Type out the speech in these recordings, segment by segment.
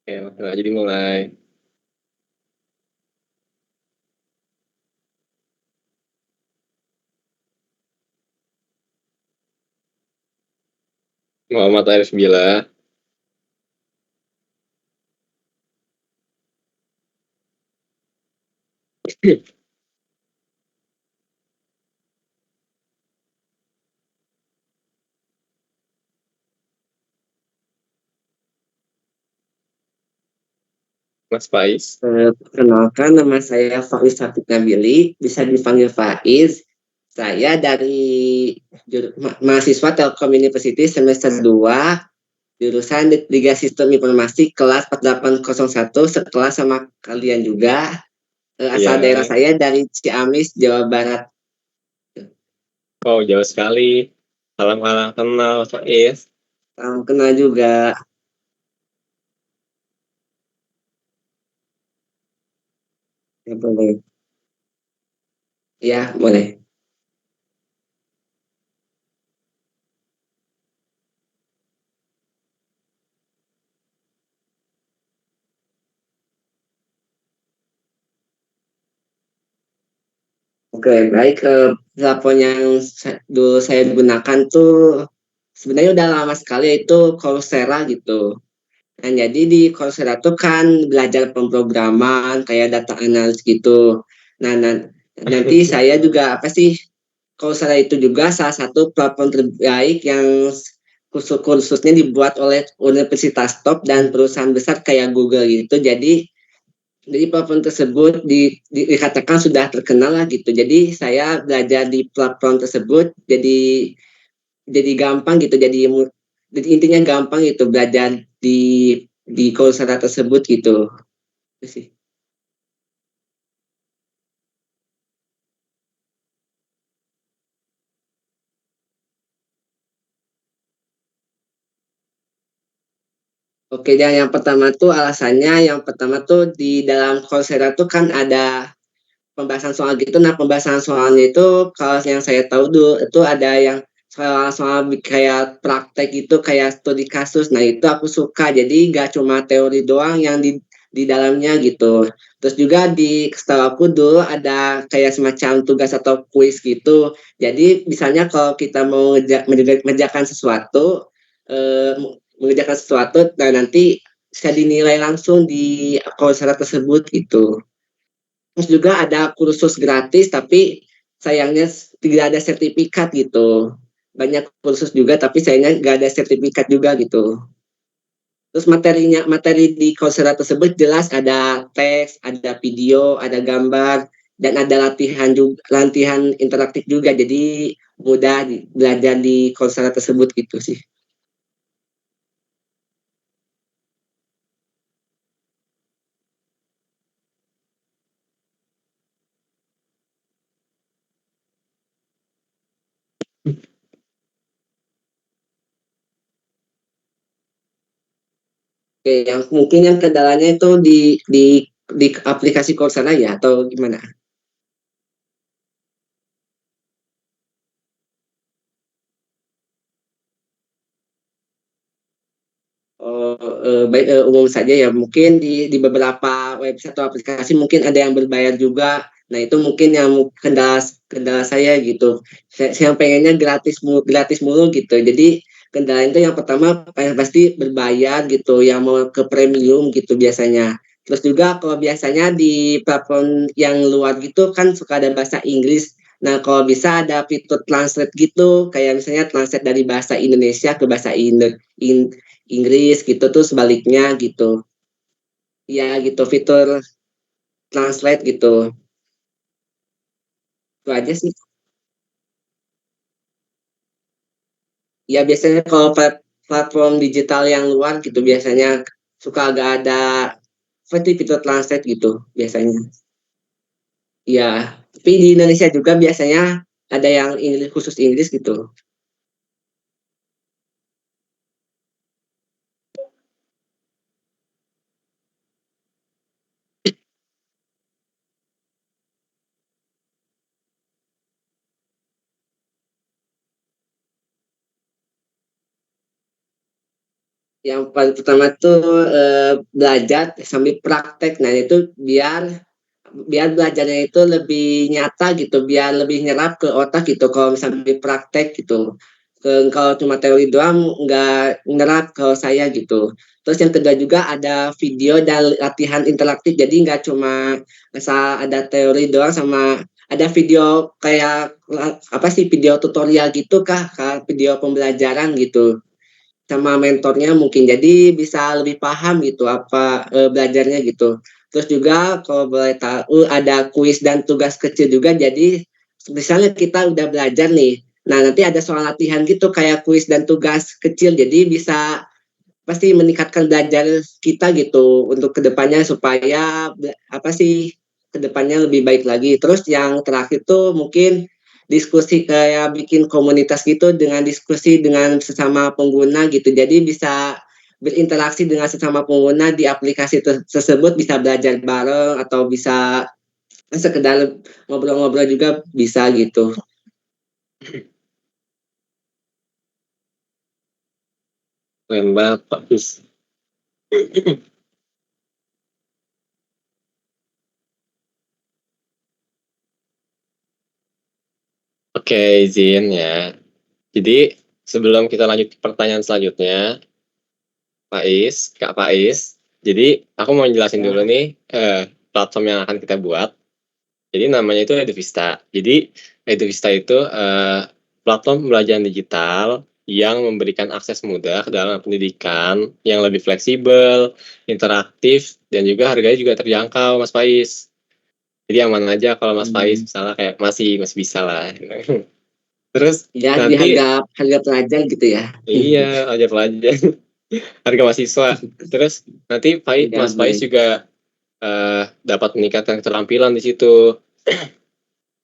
Oke, langsung aja dimulai. Muhammad Arif Bila. Mas Faiz. Perkenalkan, nama saya Faiz Hafid Nabili, bisa dipanggil Faiz. Saya dari mahasiswa Telkom University semester 2, jurusan Tiga Sistem Informasi kelas 4801, sekelas sama kalian juga. Asal daerah Ya, saya dari Ciamis, Jawa Barat. wow jauh sekali. Salam kenal Mas Faiz. Salam kenal juga. Ya, boleh. Ya, boleh. Oke, baik. Platform yang dulu saya gunakan tuh sebenarnya udah lama sekali, itu Coursera gitu. Nah, jadi di Coursera tuh kan belajar pemrograman kayak data analis gitu. Nah, nanti saya juga apa sih, Coursera itu juga salah satu platform terbaik yang khususnya dibuat oleh universitas top dan perusahaan besar kayak Google gitu. Jadi platform tersebut dikatakan sudah terkenal lah gitu. Jadi saya belajar di platform tersebut jadi gampang gitu. Jadi intinya gampang gitu belajar di Coursera tersebut gitu. Itu sih. Oke, dan yang pertama tuh alasannya, yang pertama tuh di dalam Coursera tuh kan ada pembahasan soal gitu. Nah, pembahasan soalnya itu kalau yang saya tahu dulu itu ada yang soal-soal kayak praktek gitu, kayak studi kasus. Nah, itu aku suka. Jadi gak cuma teori doang yang di dalamnya gitu. Terus juga di setahu aku dulu ada kayak semacam tugas atau kuis gitu. Jadi misalnya kalau kita mau mengerjakan sesuatu, eh, mengerjakan sesuatu, nah nanti bisa dinilai langsung di Coursera tersebut gitu. Terus juga ada kursus gratis, tapi sayangnya tidak ada sertifikat gitu. Banyak kursus juga, tapi sayangnya nggak ada sertifikat juga gitu. Terus materi di Coursera tersebut jelas ada teks, ada video, ada gambar, dan ada latihan interaktif juga. Jadi mudah belajar di Coursera tersebut gitu sih. Oke, yang mungkin yang kendalanya itu di aplikasi Coursera ya, atau gimana? Oh, baik, umum saja ya. Mungkin di beberapa website atau aplikasi mungkin ada yang berbayar juga. Nah, itu mungkin yang kendala kendala saya gitu. Saya pengennya gratis mulu gitu. Jadi kendala itu yang pertama pasti berbayar gitu, yang mau ke premium gitu biasanya. Terus juga kalau biasanya di platform yang luar gitu kan suka ada bahasa Inggris. Nah, kalau bisa ada fitur translate gitu, kayak misalnya translate dari bahasa Indonesia ke bahasa Inggris gitu tuh sebaliknya gitu. Ya gitu, fitur translate gitu. Itu aja sih. Ya biasanya kalau platform digital yang luar gitu biasanya suka agak ada seperti fitur translate gitu biasanya. Ya, tapi di Indonesia juga biasanya ada yang Inggris, khusus Inggris gitu. Yang paling pertama tuh belajar sambil praktek. Nah itu biar biar belajarnya itu lebih nyata gitu, biar lebih nyerap ke otak gitu. Kalau misalnya praktek gitu, kalau cuma teori doang nggak nyerap kalau saya gitu. Terus yang kedua juga ada video dan latihan interaktif. Jadi nggak cuma asal ada teori doang, sama ada video kayak apa sih, video tutorial gitu kah, video pembelajaran gitu sama mentornya mungkin, jadi bisa lebih paham gitu apa belajarnya gitu. Terus juga kalau boleh tahu ada kuis dan tugas kecil juga, jadi misalnya kita udah belajar nih, nah nanti ada soal latihan gitu kayak kuis dan tugas kecil, jadi bisa pasti meningkatkan belajar kita gitu untuk kedepannya supaya apa sih, kedepannya lebih baik lagi. Terus yang terakhir tuh mungkin diskusi, kayak bikin komunitas gitu dengan diskusi dengan sesama pengguna gitu. Jadi bisa berinteraksi dengan sesama pengguna di aplikasi tersebut, bisa belajar bareng atau bisa sekedar ngobrol-ngobrol juga bisa gitu. Keren banget Pak Fis. Oke, izin ya. Jadi sebelum kita lanjut ke pertanyaan selanjutnya, Kak Faiz. Jadi aku mau jelasin dulu Ya. nih platform yang akan kita buat. Jadi namanya itu Eduvista. Jadi Eduvista itu platform pembelajaran digital yang memberikan akses mudah dalam pendidikan yang lebih fleksibel, interaktif, dan juga harganya juga terjangkau, Mas Faiz. Jadi aman aja kalau Mas Faiz misalnya kayak masih bisa lah. Terus Ya, di nanti harga harga pelajar gitu ya. iya aja pelajar harga mahasiswa. Terus nanti Ya, Mas Faiz baik. juga dapat meningkatkan keterampilan di situ.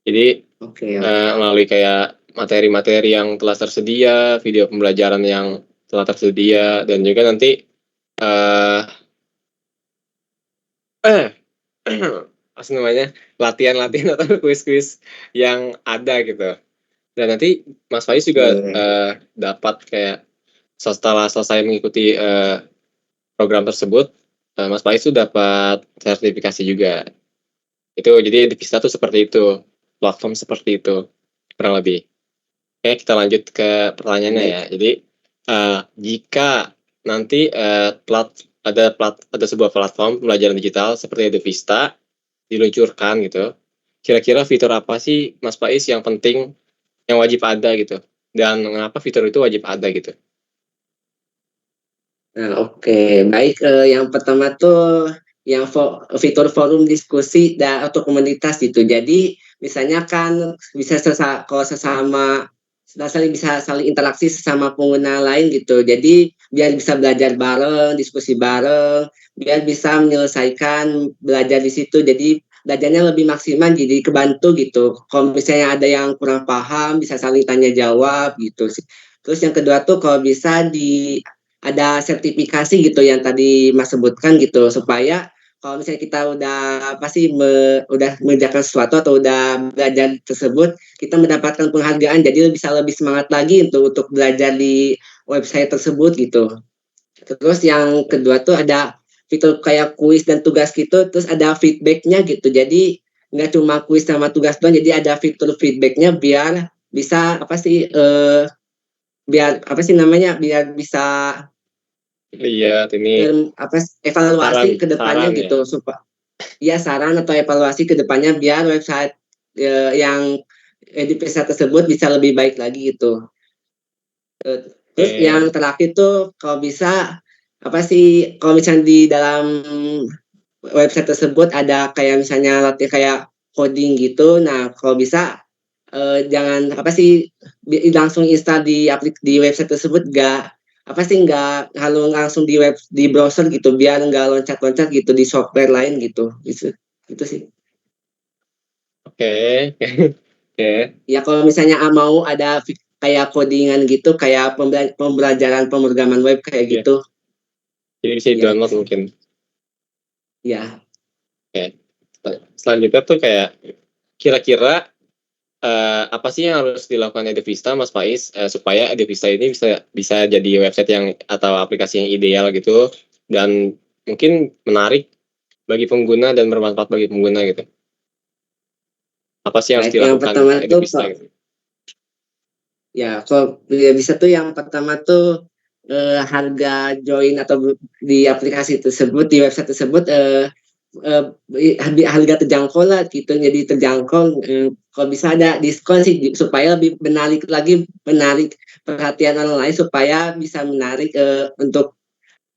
Jadi Oke, oke. melalui kayak materi-materi yang telah tersedia, video pembelajaran yang telah tersedia, dan juga nanti eh eh apa namanya, latihan-latihan atau kuis-kuis yang ada gitu. Dan nanti Mas Faiz juga dapat kayak setelah selesai mengikuti program tersebut, Mas Faiz itu dapat sertifikasi juga. Itu jadi di Vista tuh seperti itu, platform seperti itu kurang lebih. Oke, kita lanjut ke pertanyaannya ya. Baik. Jadi jika nanti ada sebuah platform pembelajaran digital seperti Vista diluncurkan gitu, kira-kira fitur apa sih Mas Faiz yang penting, yang wajib ada gitu, dan mengapa fitur itu wajib ada gitu? Nah, oke, baik. Yang pertama tuh yang fitur forum diskusi dan atau komunitas gitu. Jadi misalnya kan bisa kalau sesama bisa saling interaksi sesama pengguna lain gitu. Jadi biar bisa belajar bareng, diskusi bareng, biar bisa menyelesaikan belajar di situ. Jadi belajarnya lebih maksimal, jadi kebantu gitu. Kalau misalnya ada yang kurang paham, bisa saling tanya jawab gitu sih. Terus yang kedua tuh kalau bisa ada sertifikasi gitu yang tadi Mas sebutkan gitu, supaya kalau misalnya kita udah pasti udah mengerjakan sesuatu atau udah belajar tersebut, kita mendapatkan penghargaan, jadi bisa lebih semangat lagi untuk belajar di website tersebut gitu. Terus yang kedua tuh ada fitur kayak kuis dan tugas gitu, terus ada feedbacknya gitu, jadi nggak cuma kuis sama tugas doang, jadi ada fitur feedbacknya biar bisa apa sih, biar apa sih namanya, biar bisa Lihat ini apa evaluasi ke depannya saran ya. gitu, supaya ya saran atau evaluasi ke depannya biar website yang edukasi tersebut bisa lebih baik lagi gitu. Terus yang Oke. terakhir tuh kalau bisa apa sih, kalau misalnya di dalam website tersebut ada kayak misalnya latih kayak coding gitu, nah kalau bisa jangan apa sih, langsung install di website tersebut, nggak apa sih, nggak kalau langsung di browser gitu, biar nggak loncat-loncat gitu di software lain gitu, itu sih. Oke. Oke. Ya kalau misalnya mau ada kayak codingan gitu, kayak pembelajaran pemrograman web kayak Ya, gitu. jadi bisa Ya, di-download mungkin. ya. Oke. Selanjutnya tuh kayak kira-kira apa sih yang harus dilakukan Edevista, Mas Faiz, supaya Edevista ini bisa jadi website yang atau aplikasi yang ideal gitu dan mungkin menarik bagi pengguna dan bermanfaat bagi pengguna gitu. Apa sih yang harus Baik, yang dilakukan pertama tuh Edevista gitu? ya kalau bisa tuh yang pertama tuh harga join atau di aplikasi tersebut di website tersebut harga terjangkau lah gitu, jadi terjangkau, kalau bisa ada diskon sih supaya lebih menarik perhatian orang lain, supaya bisa menarik untuk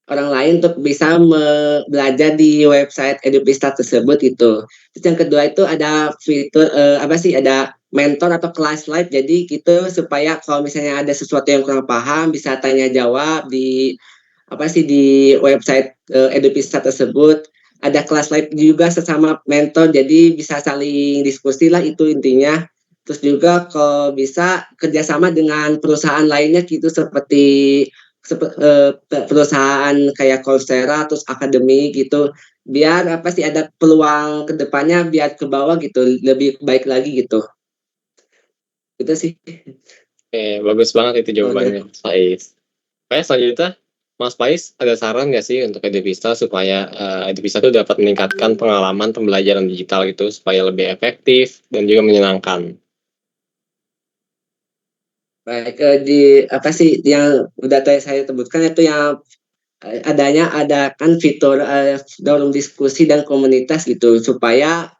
orang lain untuk bisa belajar di website Edupista tersebut itu. Terus yang kedua itu ada fitur ada mentor atau kelas live. Jadi gitu supaya kalau misalnya ada sesuatu yang kurang paham bisa tanya jawab di website Edupista tersebut. Ada kelas live juga sesama mentor, jadi bisa saling diskusi lah itu intinya. Terus juga kalau bisa kerjasama dengan perusahaan lainnya gitu, seperti perusahaan kayak Coursera terus akademi gitu, biar ada peluang kedepannya biar ke bawah gitu lebih baik lagi gitu, itu sih Bagus banget itu soalnya. jawabannya, Mas Faiz. Selanjutnya, Mas Faiz ada saran nggak sih untuk Edevista supaya Edevista itu dapat meningkatkan pengalaman pembelajaran digital gitu supaya lebih efektif dan juga menyenangkan? Baik, di yang udah tadi saya sebutkan itu yang ada kan fitur forum diskusi dan komunitas gitu, supaya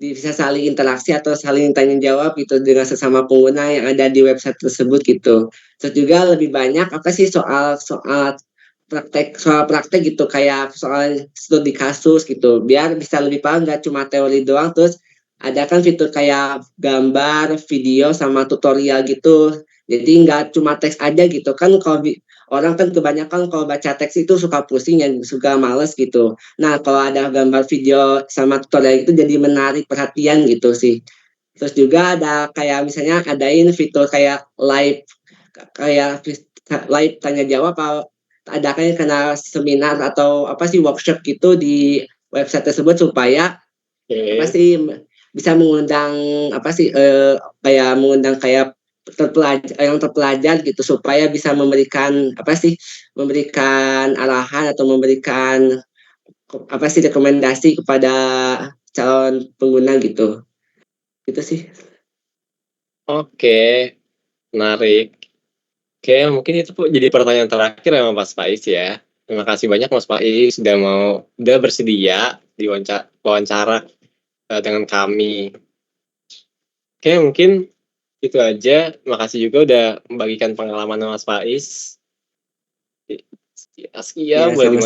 bisa saling interaksi atau saling tanya jawab gitu dengan sesama pengguna yang ada di website tersebut gitu. Terus juga lebih banyak soal praktek gitu, kayak soal studi kasus gitu, biar bisa lebih paham nggak cuma teori doang. Terus ada kan fitur kayak gambar, video sama tutorial gitu, jadi nggak cuma teks aja gitu kan. Kalau orang kan kebanyakan kalau baca teks itu suka pusing ya, suka males gitu. Nah, kalau ada gambar, video sama tutorial itu jadi menarik perhatian gitu sih. Terus juga ada kayak misalnya adain fitur kayak live tanya jawab, ada kayak kena seminar atau workshop gitu di website tersebut, supaya apa Oke. sih bisa mengundang kayak terpelajar gitu, supaya bisa memberikan arahan atau memberikan rekomendasi kepada calon pengguna gitu, itu sih. Oke, menarik. Oke, mungkin itu jadi pertanyaan terakhir ya Mas Faiz ya. Terima kasih banyak Mas Faiz udah bersedia wawancara dengan kami. Oke, mungkin itu aja. Terima kasih juga udah membagikan pengalaman Mas Faiz. Sekian, Ya, boleh sama.